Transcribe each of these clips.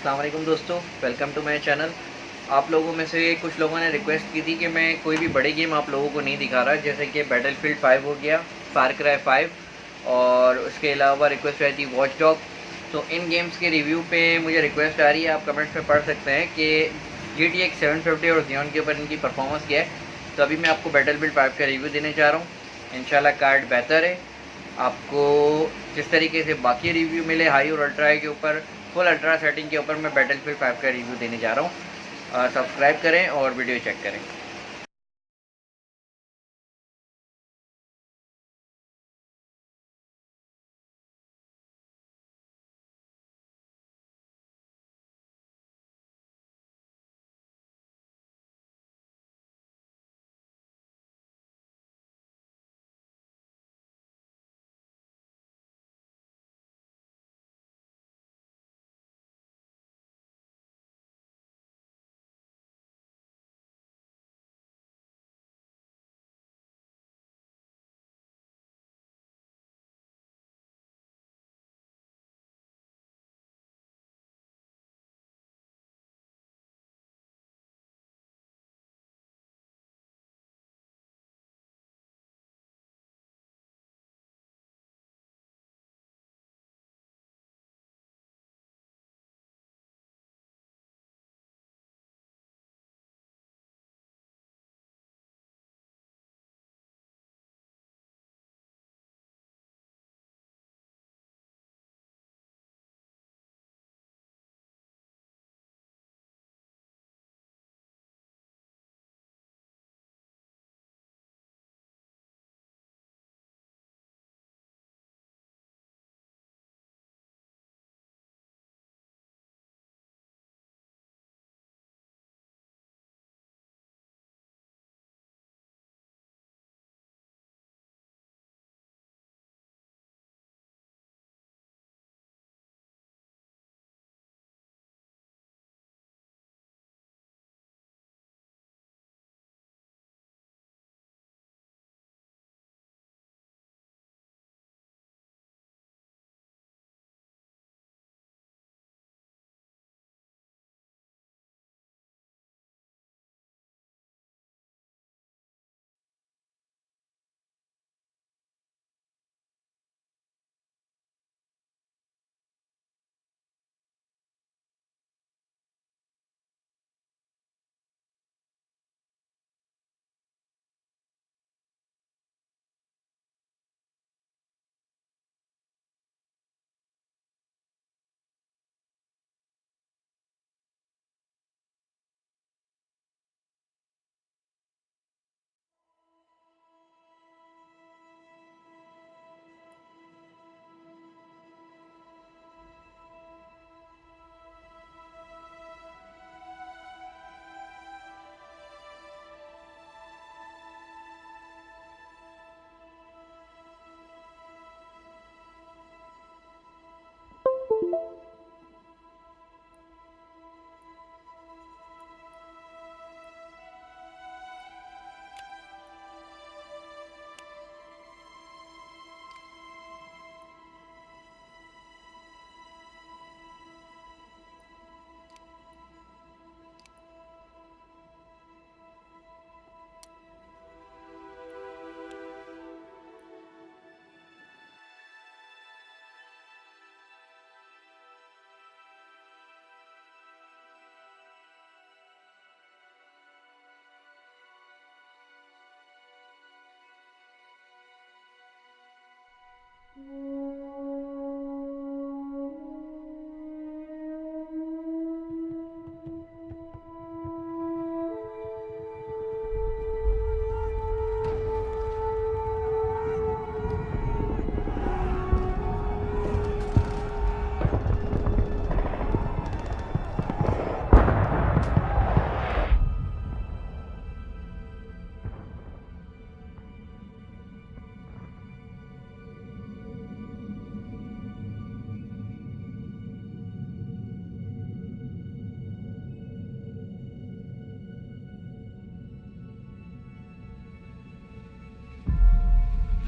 अस्सलाम वालेकुम दोस्तों, वेलकम टू माय चैनल। आप लोगों में से कुछ लोगों ने रिक्वेस्ट की थी कि मैं कोई भी बड़े गेम आप लोगों को नहीं दिखा रहा, जैसे कि बैटलफील्ड 5 हो गया, फार क्राई 5 और उसके अलावा रिक्वेस्ट आई थी वॉच डॉग। तो इन गेम्स के रिव्यू पे मुझे रिक्वेस्ट आ रही है, आप कमेंट्स में पढ़ सकते हैं कि GTA 750 और जियोन के ऊपर इनकी परफॉर्मेंस क्या है। तो अभी मैं आपको बैटलफील्ड 5 का रिव्यू देने जा रहा हूँ। इंशाल्लाह कार्ड बेहतर है, आपको जिस तरीके से बाकी रिव्यू मिले हाई और अल्ट्रा के ऊपर, फुल अल्ट्रा सेटिंग के ऊपर मैं बैटलफील्ड 5 का रिव्यू देने जा रहा हूँ। सब्सक्राइब करें और वीडियो चेक करें।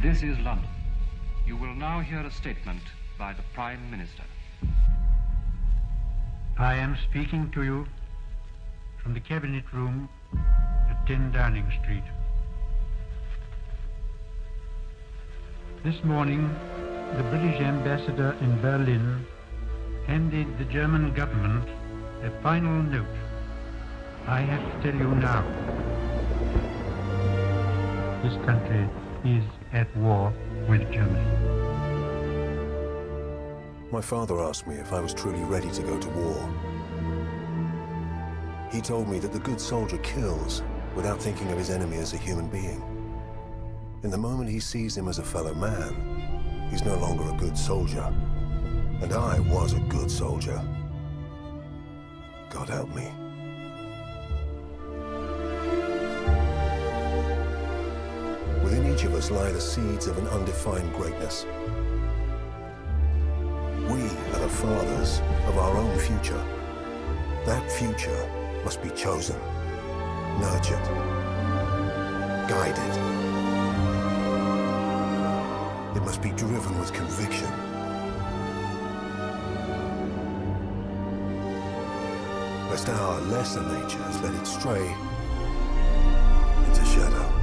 This is London. You will now hear a statement by the Prime Minister. I am speaking to you from the Cabinet Room at 10 Downing Street. This morning, the British ambassador in Berlin handed the German government a final note. I have to tell you now, this country is at war with Germany. My father asked me if I was truly ready to go to war. He told me that the good soldier kills without thinking of his enemy as a human being. In the moment he sees him as a fellow man, he's no longer a good soldier. And I was a good soldier. God help me. Within each of us lie the seeds of an undefined greatness. We are the fathers of our own future. That future must be chosen, nurtured, guided. It must be driven with conviction. Lest our lesser natures let it stray into shadow.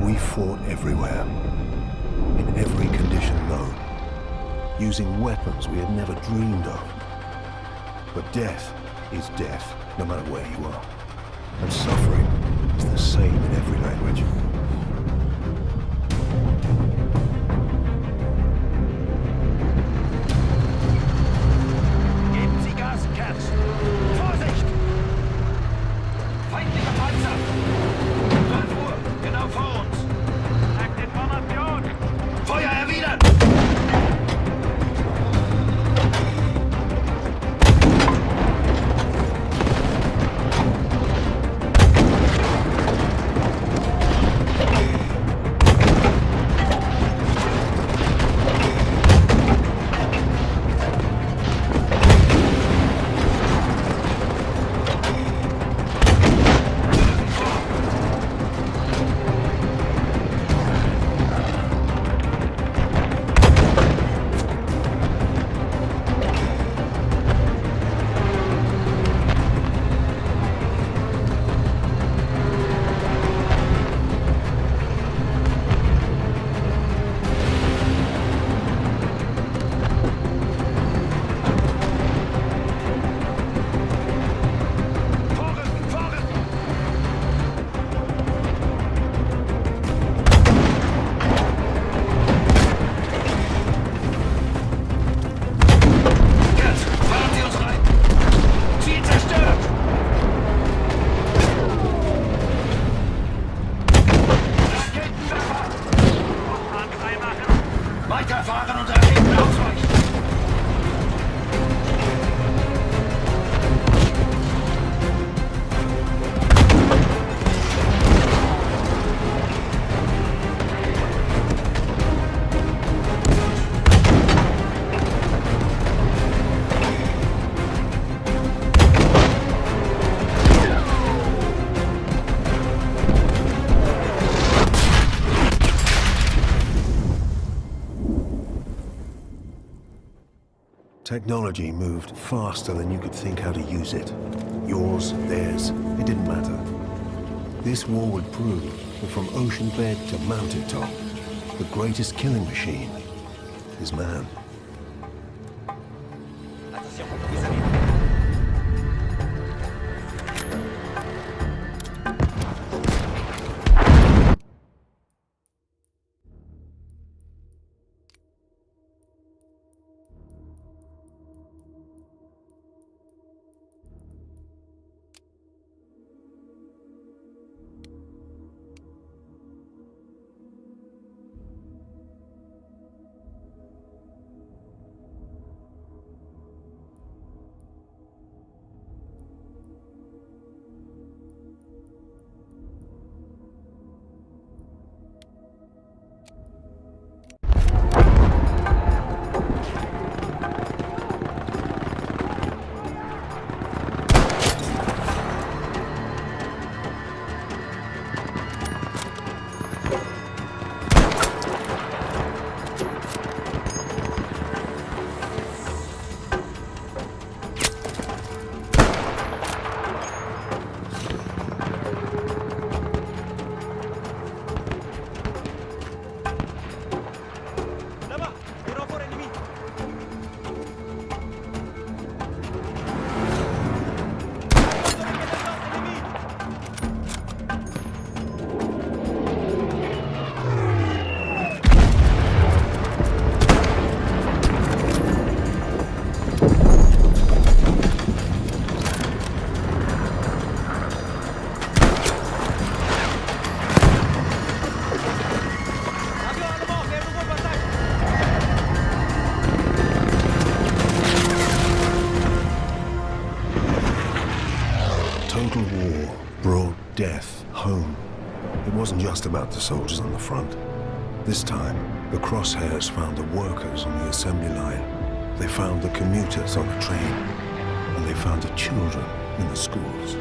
We fought everywhere, in every condition known, using weapons we had never dreamed of. But death is death, no matter where you are. And suffering is the same in every language. Geben Sie Gas, Kerls! Vorsicht! Feindlicher Panzer! 12 Uhr, genau vor uns! Sagt Information! Feuer erwidern! Weiterfahren und erheben ausweichen! Technology moved faster than you could think how to use it. Yours, theirs, it didn't matter. This war would prove that from ocean bed to mountaintop, the greatest killing machine is man. Total war brought death home. It wasn't just about the soldiers on the front. This time, the crosshairs found the workers on the assembly line. They found the commuters on the train. And they found the children in the schools.